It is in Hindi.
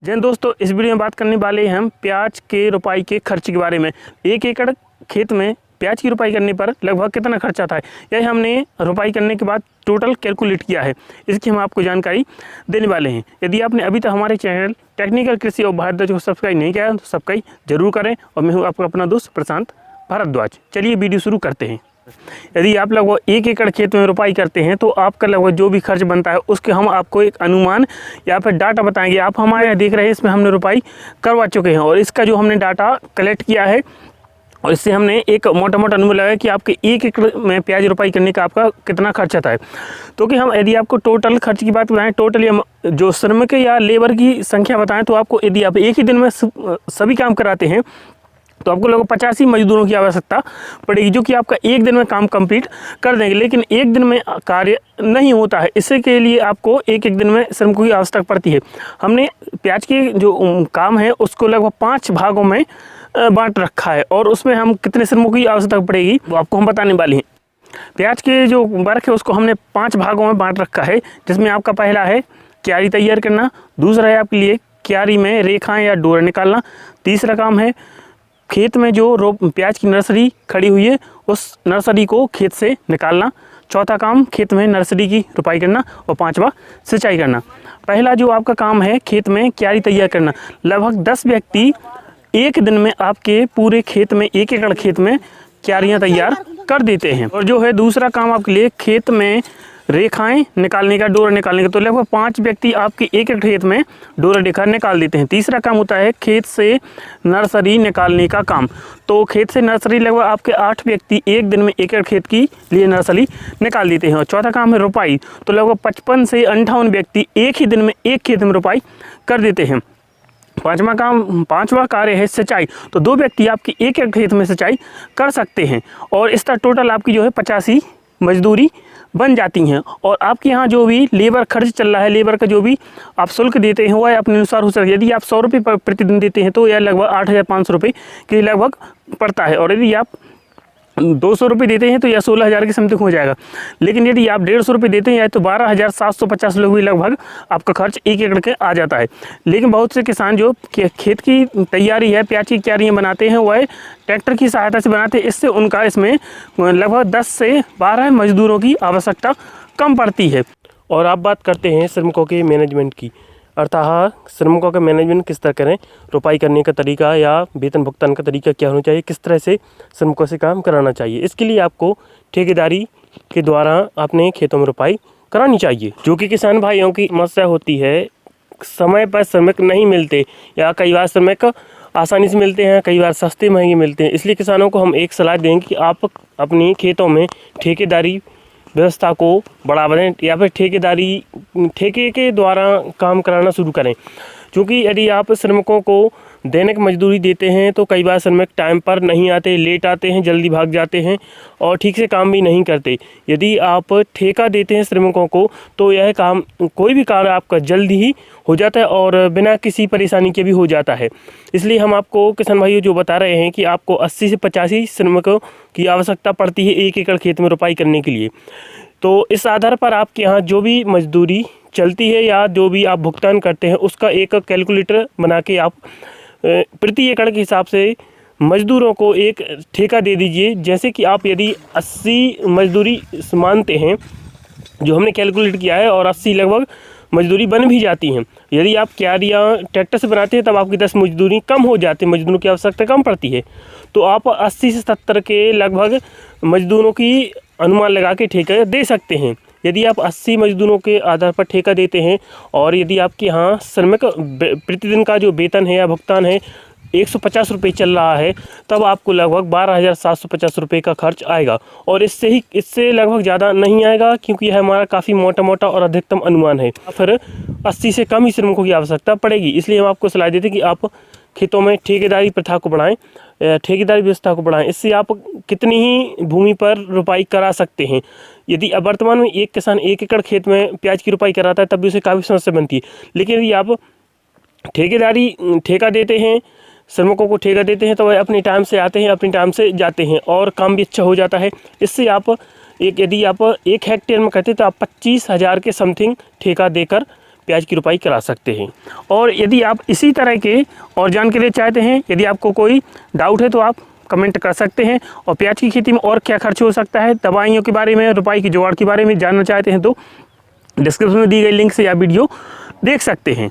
जैन दोस्तों, इस वीडियो में बात करने वाले हैं हम प्याज के रोपाई के खर्च के बारे में। 1 एकड़ खेत में प्याज की रोपाई करने पर लगभग कितना खर्चा आता है, यह हमने रोपाई करने के बाद टोटल कैलकुलेट किया है। इसकी हम आपको जानकारी देने वाले हैं। यदि आपने अभी तक हमारे चैनल टेक्निकल कृषि और भारद्वाज को सब्सक्राइब नहीं किया है तो सब्सक्राइब जरूर करें। और मैं हूँ आपका अपना दोस्त प्रशांत भारद्वाज। चलिए वीडियो शुरू करते हैं। यदि आप लगभग 1 एकड़ खेत में रोपाई करते हैं तो आपका लगभग जो भी खर्च बनता है उसके हम आपको एक अनुमान या फिर डाटा बताएंगे। आप हमारे यहाँ देख रहे हैं, इसमें हमने रोपाई करवा चुके हैं और इसका जो हमने डाटा कलेक्ट किया है और इससे हमने एक मोटा मोटा अनुमान लगाया कि आपके 1 एकड़ में प्याज रोपाई करने का आपका कितना खर्च आता है। तो कि हम यदि आपको टोटल खर्च की बात बताएं, टोटल हम जो श्रमिक या लेबर की संख्या बताएं, तो आपको यदि आप एक ही दिन में सभी काम कराते हैं तो आपको लगभग 85 मजदूरों की आवश्यकता पड़ेगी, जो कि आपका एक दिन में काम कंप्लीट कर देंगे। लेकिन एक दिन में कार्य नहीं होता है, इससे के लिए आपको एक दिन में श्रमिकों की आवश्यकता पड़ती है। हमने प्याज के जो काम है उसको लगभग 5 भागों में बांट रखा है और उसमें हम कितने श्रमिकों की आवश्यकता पड़ेगी वो आपको हम बताने वाले हैं। प्याज के जो वर्क है उसको हमने 5 भागों में बांट रखा है, जिसमें आपका पहला है क्यारी तैयार करना, दूसरा है आपके लिए क्यारी में रेखाएँ या डोर निकालना, तीसरा काम है खेत में जो प्याज की नर्सरी खड़ी हुई है उस नर्सरी को खेत से निकालना, चौथा काम खेत में नर्सरी की रोपाई करना और 5वां सिंचाई करना। पहला जो आपका काम है खेत में क्यारी तैयार करना, लगभग 10 व्यक्ति एक दिन में आपके पूरे खेत में 1 एकड़ खेत में क्यारियाँ तैयार कर देते हैं। और जो है दूसरा काम आपके लिए खेत में रेखाएं निकालने का, डोर निकालने का, तो लगभग 5 व्यक्ति आपके 1 एकड़ खेत में डोर रेखा निकाल देते हैं। तीसरा काम होता है खेत से नर्सरी निकालने का काम, तो खेत से नर्सरी लगभग आपके 8 व्यक्ति एक दिन में 1 एकड़ खेत की लिए नर्सरी निकाल देते हैं। और चौथा काम है रोपाई, तो लगभग 55 से 58 व्यक्ति एक ही दिन में एक खेत में रोपाई कर देते हैं। पांचवा कार्य है सिंचाई, तो 2 व्यक्ति आपके 1 एकड़ खेत में सिंचाई कर सकते हैं और इसका टोटल आपकी जो है 85 मजदूरी बन जाती हैं। और आपके यहाँ जो भी लेबर खर्च चल रहा है, लेबर का जो भी आप शुल्क देते हैं वह अपने अनुसार हो सकता है। यदि आप 100 रुपये प्रतिदिन देते हैं तो यह लगभग 8,500 रुपये के लगभग पड़ता है, और यदि आप 200 रुपये देते हैं तो यह 16,000 के समथिंग हो जाएगा। लेकिन यदि आप 150 रुपये देते हैं तो 12,750 रुपये लगभग आपका खर्च 1 एकड़ के आ जाता है। लेकिन बहुत से किसान जो खेत की तैयारी है, प्याज की क्यारियाँ बनाते हैं, वह ट्रैक्टर की सहायता से बनाते हैं। इससे उनका इसमें लगभग 10 से 12 मजदूरों की आवश्यकता कम पड़ती है। और आप बात करते हैं श्रमिकों के मैनेजमेंट की, अर्थात श्रमिकों का मैनेजमेंट किस तरह करें, रोपाई करने का तरीका या वेतन भुगतान का तरीका क्या होना चाहिए, किस तरह से श्रमिकों से काम कराना चाहिए। इसके लिए आपको ठेकेदारी के द्वारा अपने खेतों में रोपाई करानी चाहिए। जो कि किसान भाइयों की समस्या होती है, समय पर श्रमिक नहीं मिलते या कई बार श्रमिक आसानी से मिलते हैं, कई बार सस्ते महंगे मिलते हैं। इसलिए किसानों को हम एक सलाह देंगे कि आप अपनी खेतों में ठेकेदारी व्यवस्था को बढ़ावा दें या फिर ठेके के द्वारा काम कराना शुरू करें। क्योंकि यदि आप श्रमिकों को दैनिक मजदूरी देते हैं तो कई बार श्रमिक टाइम पर नहीं आते, लेट आते हैं, जल्दी भाग जाते हैं और ठीक से काम भी नहीं करते। यदि आप ठेका देते हैं श्रमिकों को तो यह काम, कोई भी कार्य आपका जल्दी ही हो जाता है और बिना किसी परेशानी के भी हो जाता है। इसलिए हम आपको किसान भाइयों जो बता रहे हैं कि आपको 80 से 85 श्रमिकों की आवश्यकता पड़ती है 1 एकड़ खेत में रोपाई करने के लिए। तो इस आधार पर आपके यहाँ जो भी मजदूरी चलती है या जो भी आप भुगतान करते हैं उसका एक कैलकुलेटर बना के आप प्रति एकड़ के हिसाब से मजदूरों को एक ठेका दे दीजिए। जैसे कि आप यदि 80 मजदूरी मानते हैं जो हमने कैलकुलेट किया है, और 80 लगभग मजदूरी बन भी जाती हैं। यदि आप क्यारियाँ ट्रैक्टर से बनाते हैं तब आपकी 10 मजदूरी कम हो जाती है, मजदूरों की आवश्यकता कम पड़ती है। तो आप 80 से 70 के लगभग मजदूरों की अनुमान लगा के ठेका दे सकते हैं। यदि आप 80 मजदूरों के आधार पर ठेका देते हैं और यदि आपके यहाँ श्रमिक प्रतिदिन का जो वेतन है या भुगतान है 150 रुपये चल रहा है, तब आपको लगभग 12,750 रुपये का खर्च आएगा। और इससे लगभग ज़्यादा नहीं आएगा, क्योंकि यह हमारा काफ़ी मोटा और अधिकतम अनुमान है। फिर 80 से कम ही श्रमिकों की आवश्यकता पड़ेगी। इसलिए हम आपको सलाह देते हैं कि आप खेतों में ठेकेदारी प्रथा को बढ़ाएं, ठेकेदारी व्यवस्था को बढ़ाएं। इससे आप कितनी ही भूमि पर रोपाई करा सकते हैं। यदि अब वर्तमान में एक किसान 1 एकड़ खेत में प्याज की रोपाई कराता है तब भी उसे काफ़ी समस्या बनती है। लेकिन यदि आप ठेका देते हैं, श्रमिकों को ठेका देते हैं, तो वह अपने टाइम से आते हैं, अपने टाइम से जाते हैं और काम भी अच्छा हो जाता है। इससे आप यदि आप 1 हेक्टेयर में करते हैं तो आप 25,000 के समथिंग ठेका देकर प्याज की रोपाई करा सकते हैं। और यदि आप इसी तरह के और जानकारी चाहते हैं, यदि आपको कोई डाउट है तो आप कमेंट कर सकते हैं। और प्याज की खेती में और क्या खर्च हो सकता है, दवाइयों के बारे में, रोपाई की जुगाड़ के बारे में जानना चाहते हैं तो डिस्क्रिप्शन में दी गई लिंक से आप वीडियो देख सकते हैं।